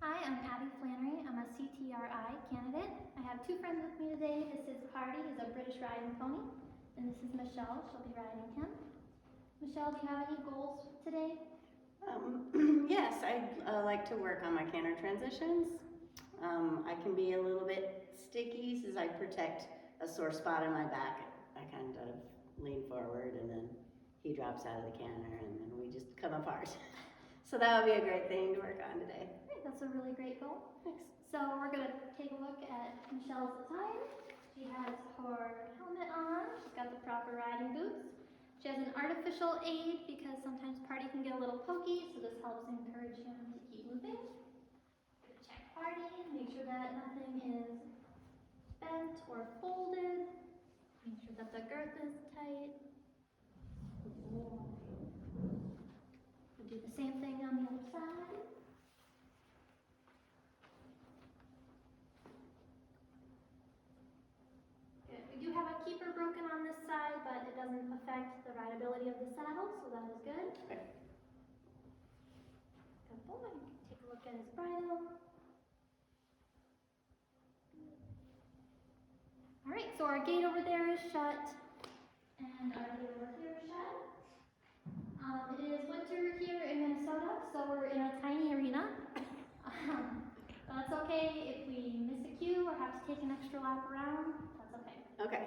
Hi, I'm Abby Flannery. I'm a CTRI candidate. I have two friends with me today. This is Party, he's a British riding pony, and this is Michelle. She'll be riding him. Michelle, do you have any goals today? Yes, I like to work on my canter transitions. I can be a little bit sticky since I protect a sore spot in my back. I kind of lean forward and then he drops out of the canter and then we just come apart. So that would be a great thing to work on today. Great, that's a really great goal. Thanks. So we're going to take a look at Michelle's attire. She has her helmet on. She's got the proper riding boots. She has an artificial aid because sometimes Party can get a little pokey, so this helps encourage him to keep moving. Check Party, make sure that nothing is bent or folded. Make sure that the girth is tight. We'll do the same thing on the other side. Good. We do have a keeper broken on this side, but it doesn't affect the rideability of the saddle, so that is good. Okay. Good boy. Take a look at his bridle. All right, so our gate over there is shut, and our gate over here is shut. It is winter here in Minnesota, so we're in a tiny arena. That's okay if we miss a cue or have to take an extra lap around. That's okay. Okay.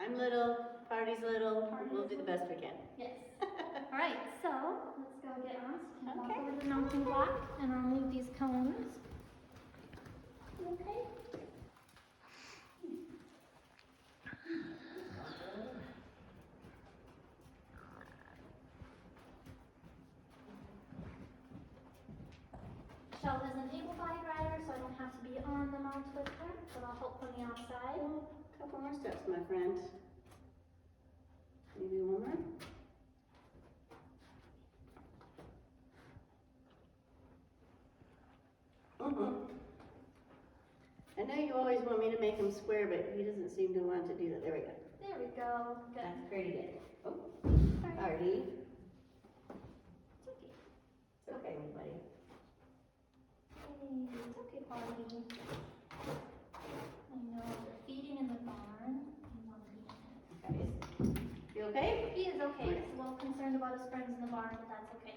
I'm little, Party's little, we'll do the best we can. Yes. All right, so let's go get on. So you can walk Okay. over the mounting block, and I'll move these cones. You okay? Michelle is an able-bodied rider, so I don't have to be on the mount with her, but I'll help from the outside. A couple more steps, my friend. Maybe one more. I know you always want me to make him square, but he doesn't seem to want to do that. There we go. There we go. Good. That's pretty good. Oh, Sorry. Party. It's okay. It's okay, buddy. Hey, it's okay, Party. I know they're feeding in the barn. You want to be in it. Okay. You okay? He is okay. He's a little concerned about his friends in the barn, but that's okay.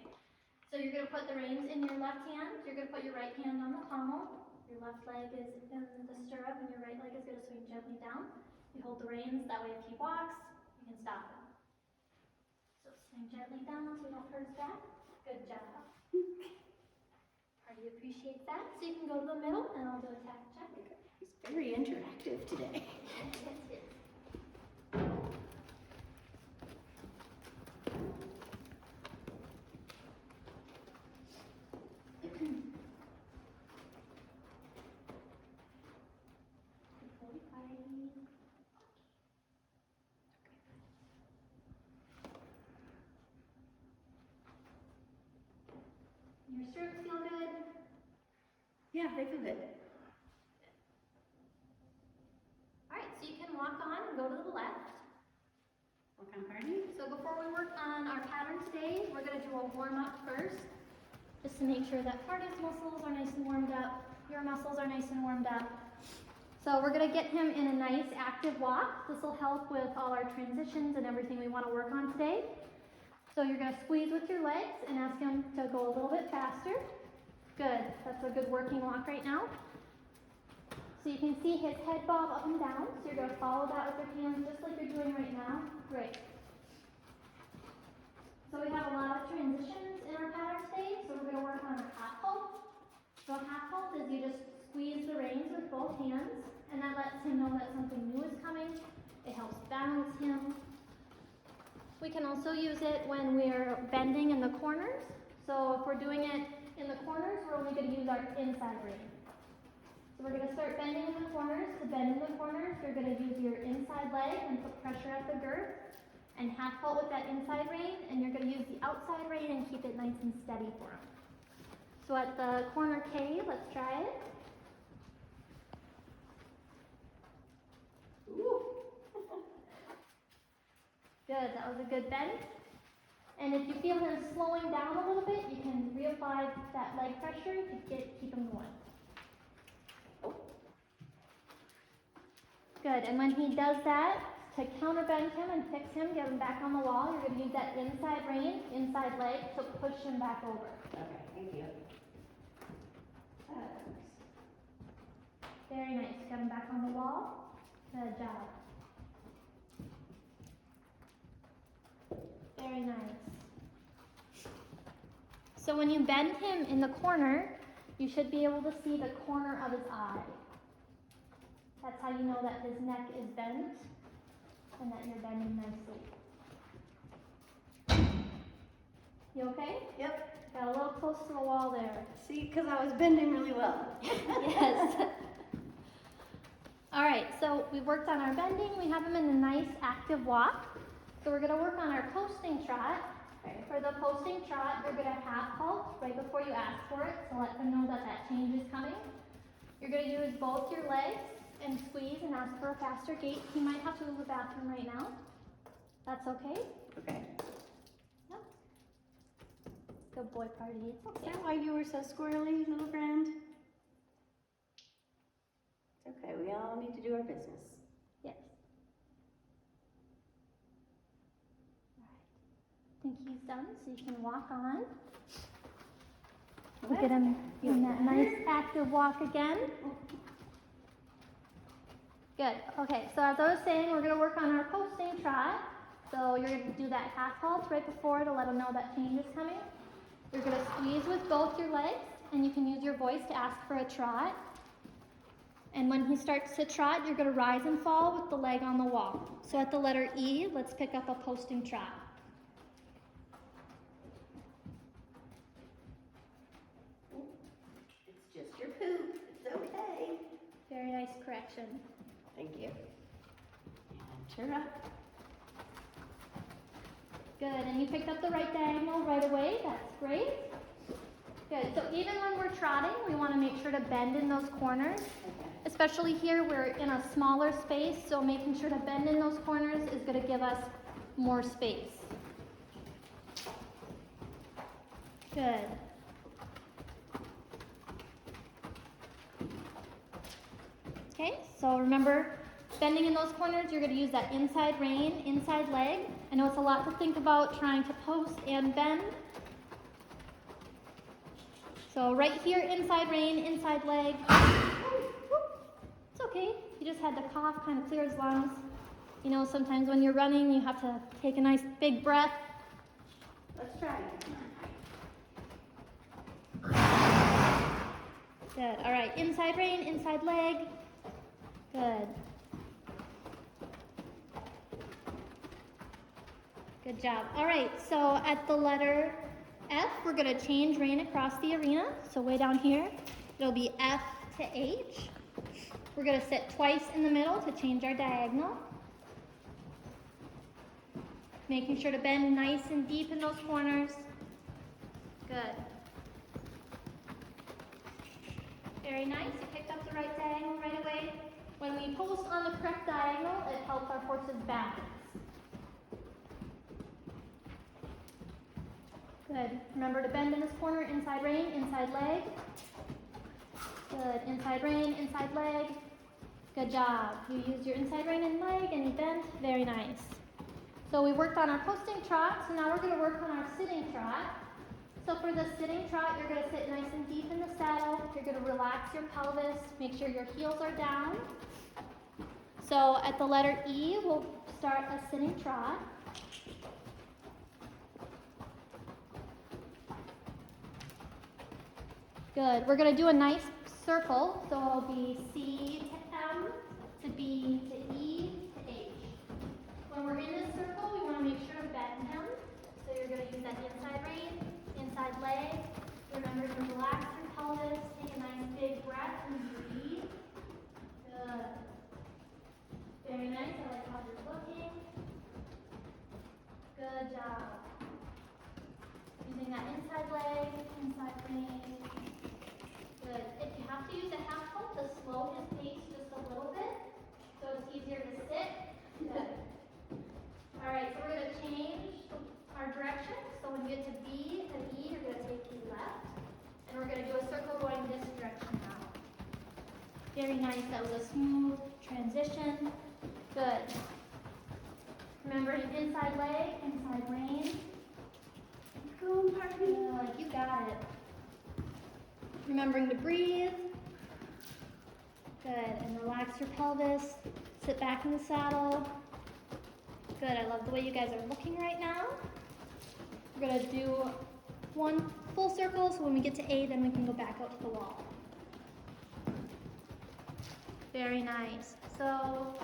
So you're going to put the reins in your left hand. You're going to put your right hand on the pommel. Your left leg is in the stirrup, and your right leg is going to swing gently down. You hold the reins. That way, if he walks, you can stop him. So swing gently down so we don't hurt his back. Good job. Party appreciates that. So you can go to the middle, and I'll do a tack check. He's very interactive today. Yes. Your stirrups feel good? Yeah, they feel good. Alright, so you can walk on and go to the left. Walk on, Party. So before we work on our pattern today, we're going to do a warm-up first, just to make sure that Party's muscles are nice and warmed up, your muscles are nice and warmed up. So we're going to get him in a nice active walk. This will help with all our transitions and everything we want to work on today. So you're going to squeeze with your legs and ask him to go a little bit faster. Good, that's a good working walk right now. So you can see his head bob up and down. So you're going to follow that with your hands just like you're doing right now. Great. So we have a lot of transitions in our pattern today. So we're going to work on a half halt. So a half halt is you just squeeze the reins with both hands, and that lets him know that something new is coming. It helps balance him. We can also use it when we're bending in the corners. So if we're doing it in the corners, we're only going to use our inside rein. So we're going to start bending in the corners. To bend in the corners, you're going to use your inside leg and put pressure at the girth and half halt with that inside rein, and you're going to use the outside rein and keep it nice and steady for him. So at the corner K, let's try it. Ooh. Good, that was a good bend. And if you feel him slowing down a little bit, you can reapply that that leg pressure to keep him going. Good, and when he does that, to counterbend him and fix him, get him back on the wall, you're gonna use that inside rein, inside leg to push him back over. Okay, thank you. Very nice, get him back on the wall. Good job. Very nice. So when you bend him in the corner, you should be able to see the corner of his eye. That's how you know that his neck is bent and that you're bending nicely. You okay? Yep. Got a little close to the wall there. See, because I was bending really well. Yes. All right, so we worked on our bending. We have him in a nice active walk. So we're gonna work on our posting trot. Okay. For the posting trot, you're gonna half halt right before you ask for it to let them know that that change is coming. You're gonna use both your legs and squeeze and ask for a faster gait. He might have to go to the bathroom right now. That's okay. Okay. Yep. Good boy party. It's Is okay. that why you were so squirrely, little friend? It's okay, we all need to do our business. Yes. All right. I think he's done, so you can walk on. We'll get him in that nice active walk again. Good. Okay, so as I was saying, we're going to work on our posting trot. So you're going to do that half halt right before to let them know that change is coming. You're going to squeeze with both your legs, and you can use your voice to ask for a trot. And when he starts to trot, you're going to rise and fall with the leg on the wall. So at the letter E, let's pick up a posting trot. It's just your poop, it's okay. Very nice correction. Thank you. And turn up. Good, and you picked up the right diagonal right away. That's great. Good, so even when we're trotting, we want to make sure to bend in those corners. Okay. Especially here, we're in a smaller space, so making sure to bend in those corners is going to give us more space. Good. Okay, so remember, bending in those corners, you're going to use that inside rein, inside leg. I know it's a lot to think about trying to post and bend. So right here, inside rein, inside leg. It's okay. You just had to cough, kind of clear his lungs. You know, sometimes when you're running, you have to take a nice big breath. Let's try it. Good. All right, inside rein, inside leg. Good. Good job. All right, so at the letter F, we're going to change rein across the arena. So way down here, it'll be F to H. We're going to sit twice in the middle to change our diagonal. Making sure to bend nice and deep in those corners. Good. Very nice. You picked up the right diagonal right away. When we post on the correct diagonal, it helps our horses balance. Good. Remember to bend in this corner, inside rein, inside leg. Good. Inside rein, inside leg. Good job. You used your inside rein and leg and you bent. Very nice. So we worked on our posting trot, so now we're going to work on our sitting trot. So for the sitting trot, you're going to sit nice and deep in the saddle. You're going to relax your pelvis, make sure your heels are down. So at the letter E, we'll start a sitting trot. Good. We're going to do a nice circle. So it'll be C to M to B to E to H. When we're in this circle, we want to make sure to bend him. So you're going to use that inside rein, inside leg. Remember to relax your pelvis, take a nice big breath and breathe. Good. Very nice. I like how you're looking. Good job. Using that inside leg, inside rein. Good. If you have to use a half halt to slow his pace just a little bit, so it's easier to sit. Good. All right, so we're going to change our direction. So when you get to B and E, you're going to take the left. And Very nice. That was a smooth transition. Good. Remembering inside leg, inside rein. Go, Party. Good. You got it. Remembering to breathe. Good. And relax your pelvis. Sit back in the saddle. Good. I love the way you guys are looking right now. We're going to do one full circle, so when we get to A, then we can go back out to the wall. Very nice. So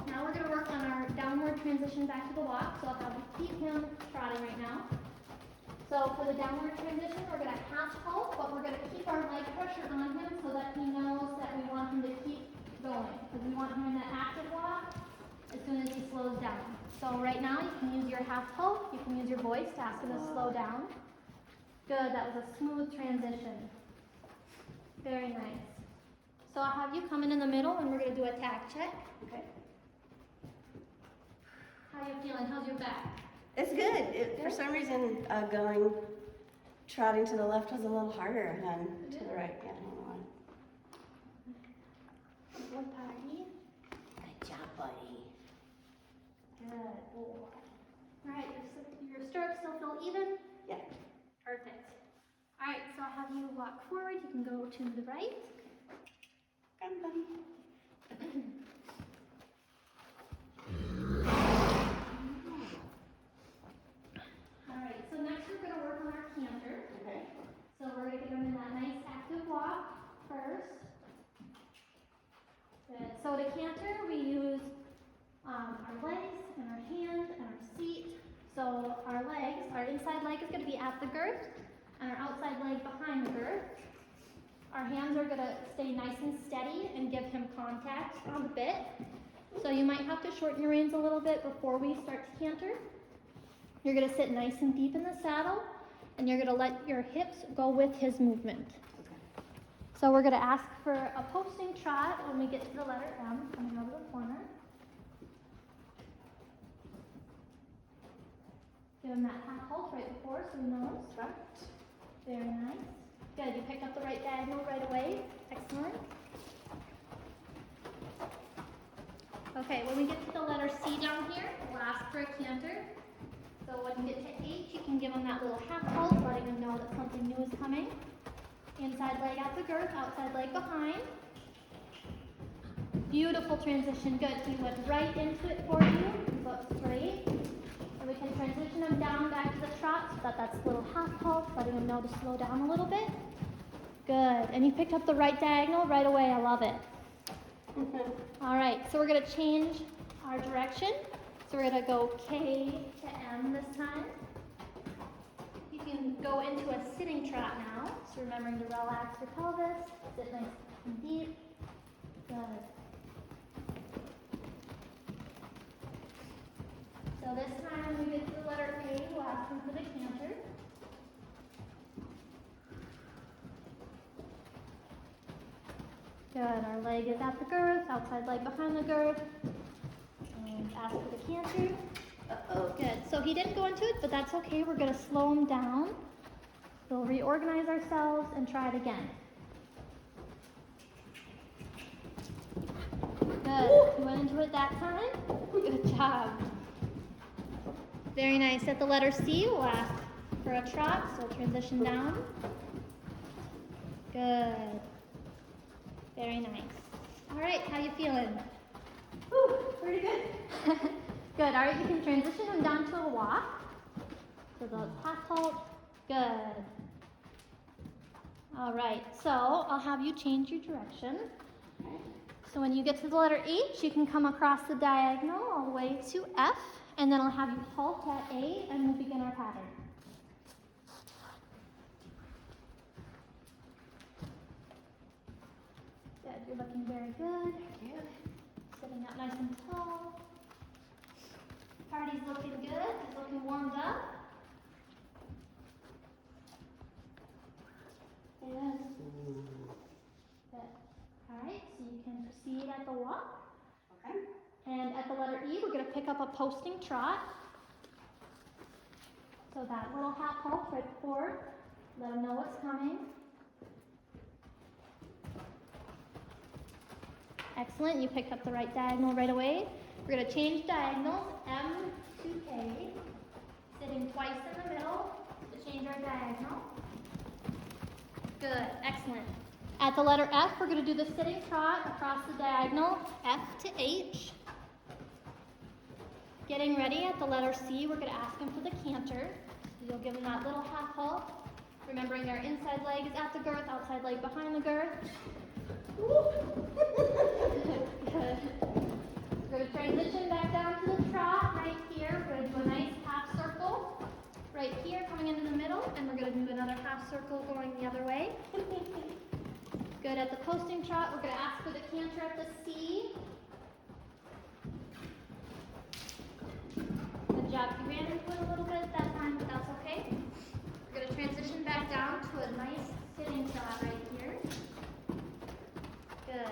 now we're going to work on our downward transition back to the walk. So I'll have you keep him trotting right now. So for the downward transition, we're going to half halt, but we're going to keep our leg pressure on him so that he knows that we want him to keep going. Because we want him in that active walk as soon as he slows down. So right now you can use your half halt, you can use your voice to ask him to slow down. Good, that was a smooth transition. Very nice. So I'll have you come in the middle and we're going to do a tack check. Okay. How are you feeling? How's your back? It's good. For some reason, trotting to the left was a little harder than to the right. Yeah, I don't know why. Good, Party. Good job, buddy. Good boy. All right, your stirrups still feel even? Yeah. Perfect. All right, so I'll have you walk forward. You can go to the right. Come, buddy. All right, so next we're going to work on our canter. Okay. So we're going to get him in that nice active walk first. Good. So to canter, we use our legs and our hand and our seat. So our legs, our inside leg is going to be at the girth and our outside leg behind the girth. Our hands are going to stay nice and steady and give him contact on the bit. So you might have to shorten your reins a little bit before we start to canter. You're going to sit nice and deep in the saddle and you're going to let your hips go with his movement. So we're going to ask for a posting trot when we get to the letter M, coming over the corner. Give him that half halt right before so he knows. Right. Very nice. Good, you picked up the right diagonal right away. Excellent. Okay, when we get to the letter C down here, we'll ask for a canter. So when you get to H, you can give him that little half halt, letting him know that something new is coming. Inside leg at the girth, outside leg behind. Beautiful transition, good. He went right into it for you. He looks great. And we can transition him down back to the trot so that that's a little half halt, letting him know to slow down a little bit. Good, and you picked up the right diagonal right away, I love it. All right, so we're gonna change our direction. So we're gonna go K to M this time. You can go into a sitting trot now. So remembering to relax your pelvis, sit nice and deep. Good. So this time when we get to the letter A, we'll ask him for the canter. Good, our leg is at the girth, outside leg behind the girth. And ask for the canter. Uh-oh. Good, so he didn't go into it, but that's okay. We're gonna slow him down. We'll reorganize ourselves and try it again. Good, you went into it that time. Good job. Very nice. At the letter C, we'll ask for a trot, so transition down. Good. Very nice. All right, how you feeling? Whew, pretty good. Good. All right, you can transition him down to a walk. So the half halt. Good. All right, so I'll have you change your direction. So when you get to the letter H, you can come across the diagonal all the way to F, and then I'll have you halt at A, and we'll begin our pattern. Good, you're looking very good. Sitting up nice and tall. Party's looking good, he's looking warmed up. Yes. Good. All right, so you can proceed at the walk. Okay. And at the letter E, we're going to pick up a posting trot. So that little half halt right before, let them know what's coming. Excellent, you picked up the right diagonal right away. We're gonna change diagonals, M to A. Sitting twice in the middle to change our diagonal. Good, excellent. At the letter F, we're gonna do the sitting trot across the diagonal, F to H. Getting ready at the letter C, we're gonna ask him for the canter. So you'll give him that little half halt. Remembering our inside leg is at the girth, outside leg behind the girth. Good. We're going to transition back down to the trot right here. We're going to do a nice half circle right here coming into the middle, and we're going to do another half circle going the other way. Good. At the coasting trot, we're going to ask for the canter at the C. Good job. You ran into it a little bit that time, but that's okay. We're going to transition back down to a nice sitting trot right here. Good.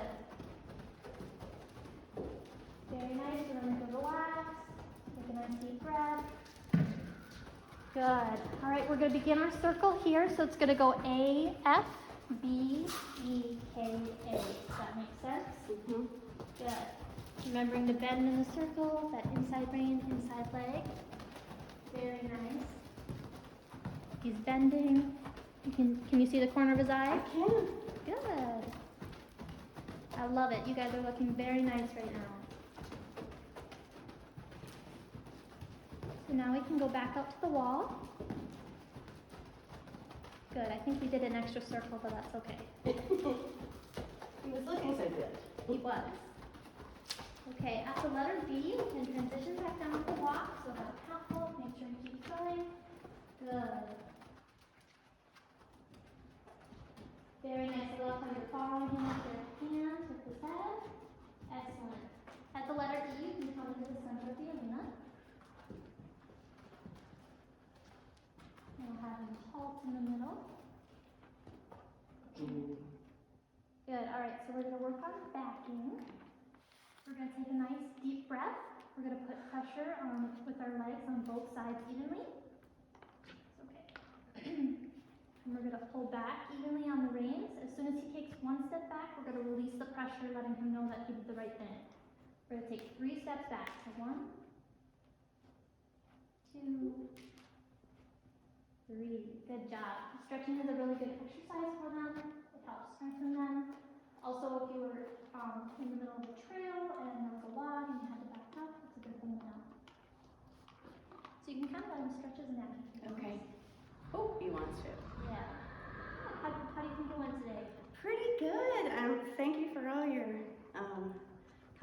Very nice. Remember to relax. Take a nice deep breath. Good. All right, we're going to begin our circle here. So it's going to go A, F, B, E, K, A. Does that make sense? Mm-hmm. Good. Remembering to bend in the circle, that inside rein, inside leg. Very nice. He's bending. Can you see the corner of his eye? I can. Good. I love it. You guys are looking very nice right now. So now we can go back out to the wall. Good. I think we did an extra circle, but that's okay. He was looking so good. He was. Okay, at the letter B, we can transition back down to the walk. So have a half halt. Make sure you keep going. Good. Very nice. I love how you're following him with your hands, with his head. Excellent. At the letter E, you can come to the center of the arena. And we'll have him halt in the middle. Good. All right, so we're going to work on backing. We're going to take a nice deep breath. We're going to put pressure with our legs on both sides evenly. Okay. And we're going to pull back evenly on the reins. As soon as he takes one step back, we're going to release the pressure, letting him know that he did the right thing. We're going to take 3 steps back. So 1, 2, 3. Good job. Stretching is a really good exercise for them. It helps strengthen them. Also, if you were in the middle of a trail and there was a log and you had to back up, it's a good thing to know. So you can kind of let him stretch his neck. Okay. Oh, he wants to. Yeah. How do you think it went today? Pretty good. Thank you for all your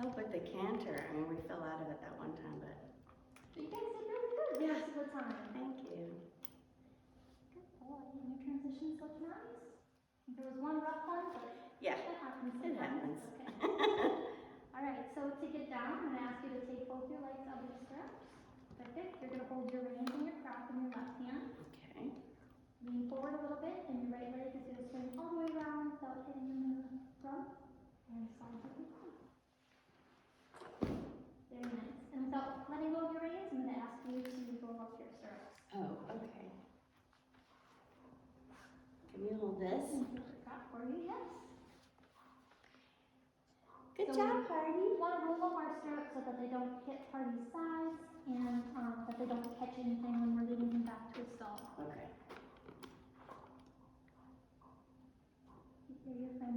help with the canter. I mean, we fell out of it that one time, but You guys did really good the rest of the time. thank you. Good boy. And your transitions look nice. There was one rough one, but Yeah, that happens it sometimes. happens. Okay. All right, so to get down, I'm going to ask you to take both your legs out of your stirrups. Perfect. You're going to hold your reins and your crop in your left hand. Okay. Lean forward a little bit, and your right leg is going to swing all the way around without hitting in the front. And slide gently down. Very nice. And without letting go of your reins, I'm going to ask you to go up your stirrups. Oh, okay. Can we hold this? And here's your crop for you, yes. Good So job, Party. We want to roll up our stirrups so that they don't hit Party's sides and that they don't catch anything when we're leading him back to his stall. Okay. Here, your friend